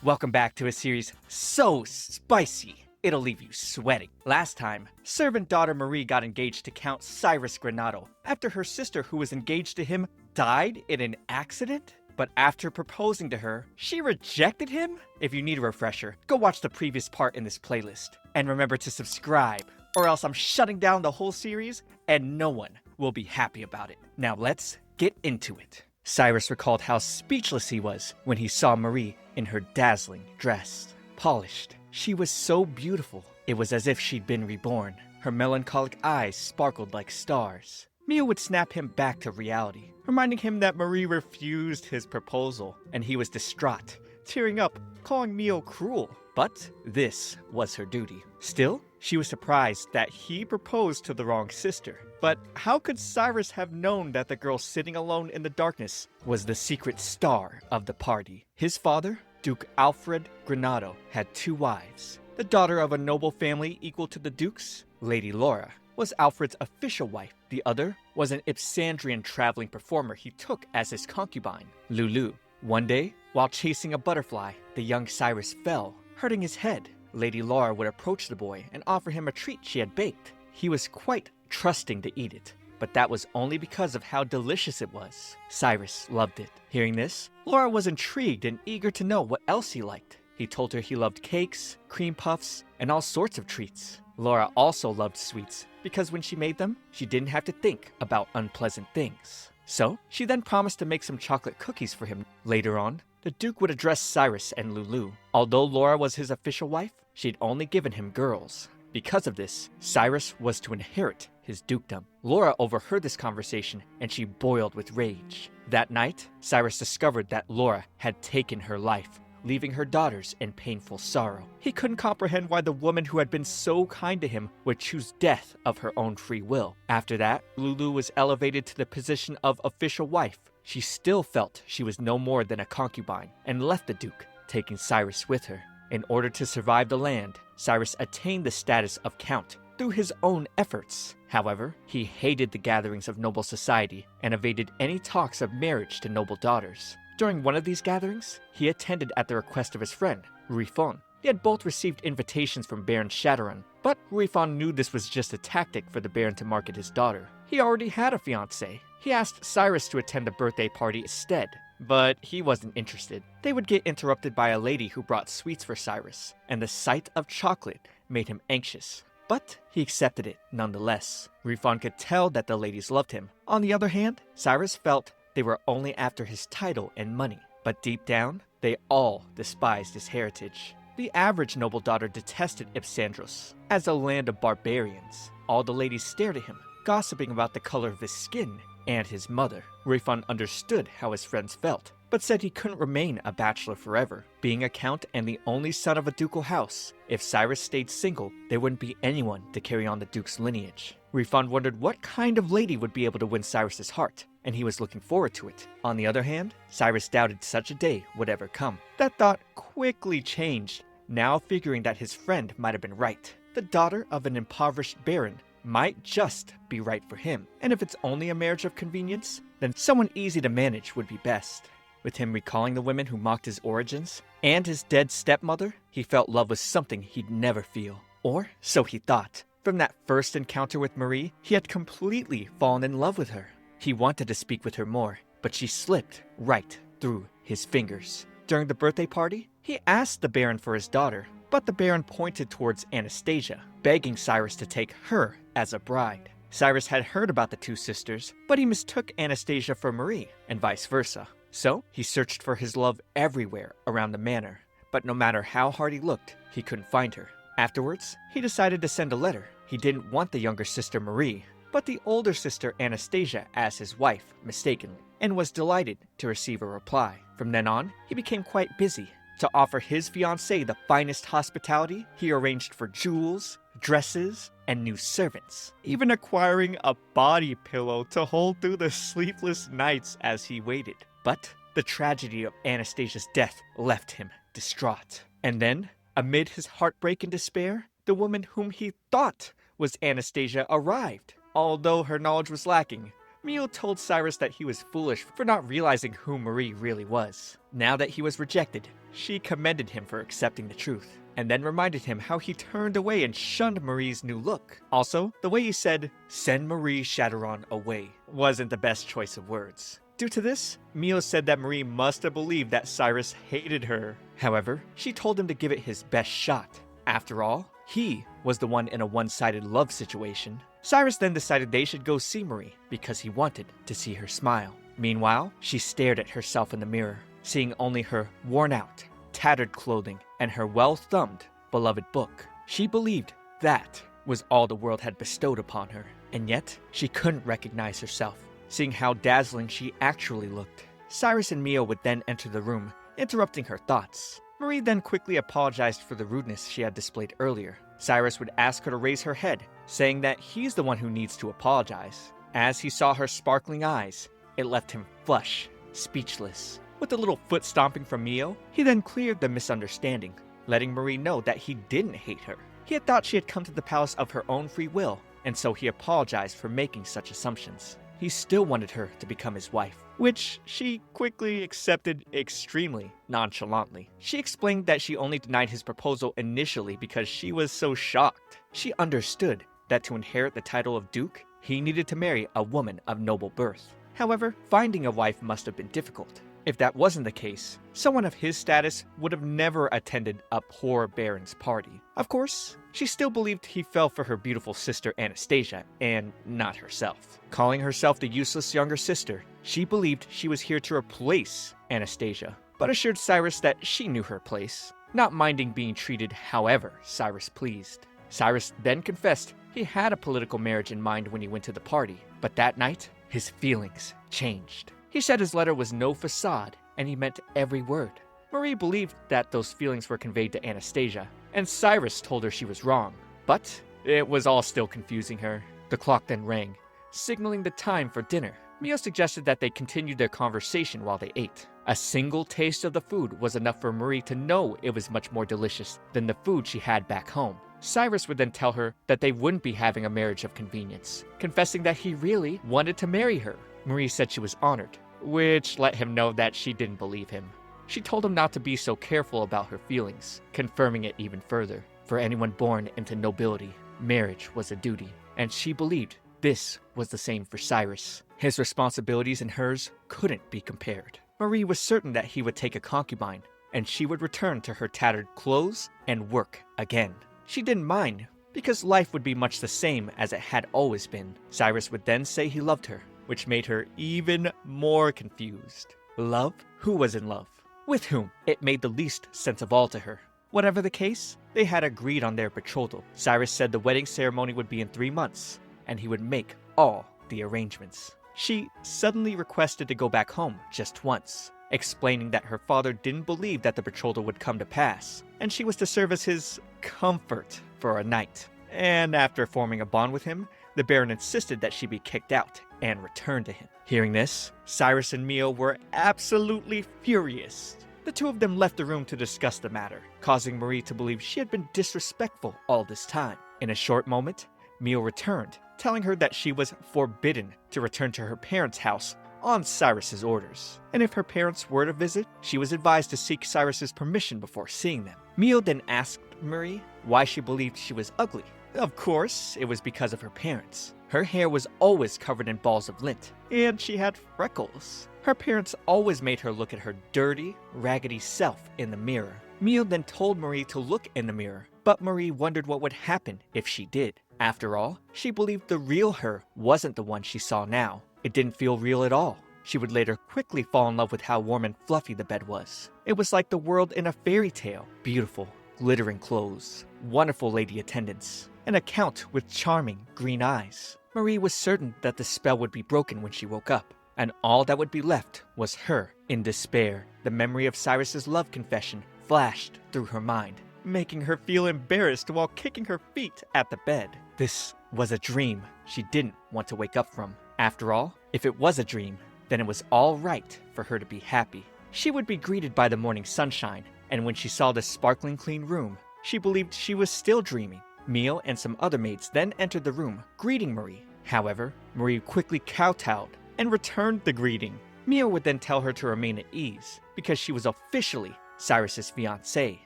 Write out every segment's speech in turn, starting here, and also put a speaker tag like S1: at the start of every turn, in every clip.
S1: Welcome back to a series so spicy, it'll leave you sweating. Last time, servant daughter Marie got engaged to Count Cyrus Granado after her sister who was engaged to him died in an accident? But after proposing to her, she rejected him? If you need a refresher, go watch the previous part in this playlist. And remember to subscribe, or else I'm shutting down the whole series and no one will be happy about it. Now let's get into it. Cyrus recalled how speechless he was when he saw Marie in her dazzling dress. Polished, she was so beautiful, it was as if she'd been reborn. Her melancholic eyes sparkled like stars. Mio would snap him back to reality, reminding him that Marie refused his proposal, and he was distraught, tearing up, calling Mio cruel. But this was her duty. Still, she was surprised that he proposed to the wrong sister. But how could Cyrus have known that the girl sitting alone in the darkness was the secret star of the party? His father, Duke Alfred Granado, had 2 wives. The daughter of a noble family equal to the Duke's, Lady Laura, was Alfred's official wife. The other was an Ipsandrian traveling performer he took as his concubine, Lulu. One day, while chasing a butterfly, the young Cyrus fell, hurting his head. Lady Laura would approach the boy and offer him a treat she had baked. He was quite trusting to eat it, but that was only because of how delicious it was. Cyrus loved it. Hearing this, Laura was intrigued and eager to know what else he liked. He told her he loved cakes, cream puffs, and all sorts of treats. Laura also loved sweets because when she made them, she didn't have to think about unpleasant things. So, she then promised to make some chocolate cookies for him. Later on, the Duke would address Cyrus and Lulu. Although Laura was his official wife, she'd only given him girls. Because of this, Cyrus was to inherit his dukedom. Laura overheard this conversation and she boiled with rage. That night, Cyrus discovered that Laura had taken her life, leaving her daughters in painful sorrow. He couldn't comprehend why the woman who had been so kind to him would choose death of her own free will. After that, Lulu was elevated to the position of official wife. She still felt she was no more than a concubine and left the Duke, taking Cyrus with her. In order to survive the land, Cyrus attained the status of count through his own efforts. However, he hated the gatherings of noble society and evaded any talks of marriage to noble daughters. During one of these gatherings, he attended at the request of his friend, Ruifon. They had both received invitations from Baron Shadowrun, but Ruifon knew this was just a tactic for the Baron to market his daughter. He already had a fiancée. He asked Cyrus to attend the birthday party instead, but he wasn't interested. They would get interrupted by a lady who brought sweets for Cyrus, and the sight of chocolate made him anxious. But he accepted it nonetheless. Ruifon could tell that the ladies loved him. On the other hand, Cyrus felt they were only after his title and money, but deep down, they all despised his heritage. The average noble daughter detested Ipsandros as a land of barbarians. All the ladies stared at him, gossiping about the color of his skin and his mother. Ruifon understood how his friends felt, but said he couldn't remain a bachelor forever. Being a count and the only son of a ducal house, if Cyrus stayed single, there wouldn't be anyone to carry on the Duke's lineage. Ruifon wondered what kind of lady would be able to win Cyrus's heart, and he was looking forward to it. On the other hand, Cyrus doubted such a day would ever come. That thought quickly changed, now figuring that his friend might have been right. The daughter of an impoverished baron might just be right for him, and if it's only a marriage of convenience, then someone easy to manage would be best. With him recalling the women who mocked his origins and his dead stepmother, he felt love was something he'd never feel. Or so he thought. From that first encounter with Marie, he had completely fallen in love with her. He wanted to speak with her more, but she slipped right through his fingers. During the birthday party, he asked the Baron for his daughter, but the Baron pointed towards Anastasia, begging Cyrus to take her as a bride. Cyrus had heard about the 2 sisters, but he mistook Anastasia for Marie, and vice versa. So, he searched for his love everywhere around the manor, but no matter how hard he looked, he couldn't find her. Afterwards, he decided to send a letter. He didn't want the younger sister Marie, but the older sister Anastasia as his wife, mistakenly, and was delighted to receive a reply. From then on, he became quite busy. To offer his fiancée the finest hospitality, he arranged for jewels, dresses, and new servants, even acquiring a body pillow to hold through the sleepless nights as he waited. But the tragedy of Anastasia's death left him distraught. And then, amid his heartbreak and despair, the woman whom he thought was Anastasia arrived. Although her knowledge was lacking, Mio told Cyrus that he was foolish for not realizing who Marie really was. Now that he was rejected, she commended him for accepting the truth, and then reminded him how he turned away and shunned Marie's new look. Also, the way he said, "Send Marie Chatteron away," wasn't the best choice of words. Due to this, Mio said that Marie must have believed that Cyrus hated her. However, she told him to give it his best shot. After all, he was the one in a one-sided love situation. Cyrus then decided they should go see Marie because he wanted to see her smile. Meanwhile, she stared at herself in the mirror, seeing only her worn-out, tattered clothing and her well-thumbed, beloved book. She believed that was all the world had bestowed upon her, and yet she couldn't recognize herself, seeing how dazzling she actually looked. Cyrus and Mio would then enter the room, interrupting her thoughts. Marie then quickly apologized for the rudeness she had displayed earlier. Cyrus would ask her to raise her head, saying that he's the one who needs to apologize. As he saw her sparkling eyes, it left him flush, speechless. With a little foot stomping from Mio, he then cleared the misunderstanding, letting Marie know that he didn't hate her. He had thought she had come to the palace of her own free will, and so he apologized for making such assumptions. He still wanted her to become his wife, which she quickly accepted extremely nonchalantly. She explained that she only denied his proposal initially because she was so shocked. She understood that to inherit the title of Duke, he needed to marry a woman of noble birth. However, finding a wife must have been difficult. If that wasn't the case, someone of his status would have never attended a poor baron's party. Of course, she still believed he fell for her beautiful sister Anastasia, and not herself. Calling herself the useless younger sister, she believed she was here to replace Anastasia, but assured Cyrus that she knew her place, not minding being treated however Cyrus pleased. Cyrus then confessed he had a political marriage in mind when he went to the party, but that night, his feelings changed. He said his letter was no facade, and he meant every word. Marie believed that those feelings were conveyed to Anastasia, and Cyrus told her she was wrong. But it was all still confusing her. The clock then rang, signaling the time for dinner. Mio suggested that they continued their conversation while they ate. A single taste of the food was enough for Marie to know it was much more delicious than the food she had back home. Cyrus would then tell her that they wouldn't be having a marriage of convenience, confessing that he really wanted to marry her. Marie said she was honored, which let him know that she didn't believe him. She told him not to be so careful about her feelings, confirming it even further. For anyone born into nobility, marriage was a duty, and she believed this was the same for Cyrus. His responsibilities and hers couldn't be compared. Marie was certain that he would take a concubine, and she would return to her tattered clothes and work again. She didn't mind, because life would be much the same as it had always been. Cyrus would then say he loved her, which made her even more confused. Love? Who was in love? With whom? It made the least sense of all to her. Whatever the case, they had agreed on their betrothal. Cyrus said the wedding ceremony would be in 3 months, and he would make all the arrangements. She suddenly requested to go back home just once, explaining that her father didn't believe that the betrothal would come to pass, and she was to serve as his comfort for a night. And after forming a bond with him, the Baron insisted that she be kicked out and returned to him. Hearing this, Cyrus and Mio were absolutely furious. The two of them left the room to discuss the matter, causing Marie to believe she had been disrespectful all this time. In a short moment, Mio returned, telling her that she was forbidden to return to her parents' house on Cyrus's orders. And if her parents were to visit, she was advised to seek Cyrus's permission before seeing them. Mio then asked Marie why she believed she was ugly. Of course, it was because of her parents. Her hair was always covered in balls of lint, and she had freckles. Her parents always made her look at her dirty, raggedy self in the mirror. Mio then told Marie to look in the mirror, but Marie wondered what would happen if she did. After all, she believed the real her wasn't the one she saw now. It didn't feel real at all. She would later quickly fall in love with how warm and fluffy the bed was. It was like the world in a fairy tale. Beautiful, glittering clothes, wonderful lady attendants, and a count with charming green eyes. Marie was certain that the spell would be broken when she woke up, and all that would be left was her in despair. The memory of Cyrus's love confession flashed through her mind, making her feel embarrassed while kicking her feet at the bed. This was a dream she didn't want to wake up from. After all, if it was a dream, then it was all right for her to be happy. She would be greeted by the morning sunshine, and when she saw the sparkling clean room, she believed she was still dreaming. Mio and some other maids then entered the room, greeting Marie. However, Marie quickly kowtowed and returned the greeting. Mio would then tell her to remain at ease, because she was officially Cyrus's fiancée.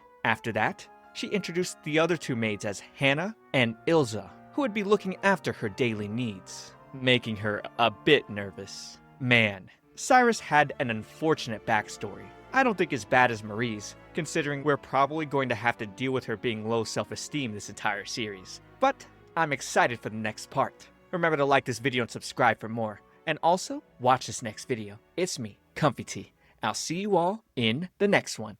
S1: After that, she introduced the other two maids as Hannah and Ilza, who would be looking after her daily needs, making her a bit nervous. Man, Cyrus had an unfortunate backstory. I don't think as bad as Marie's, considering we're probably going to have to deal with her being low self-esteem this entire series. But I'm excited for the next part. Remember to like this video and subscribe for more. And also, watch this next video. It's me, ComfyTea. I'll see you all in the next one.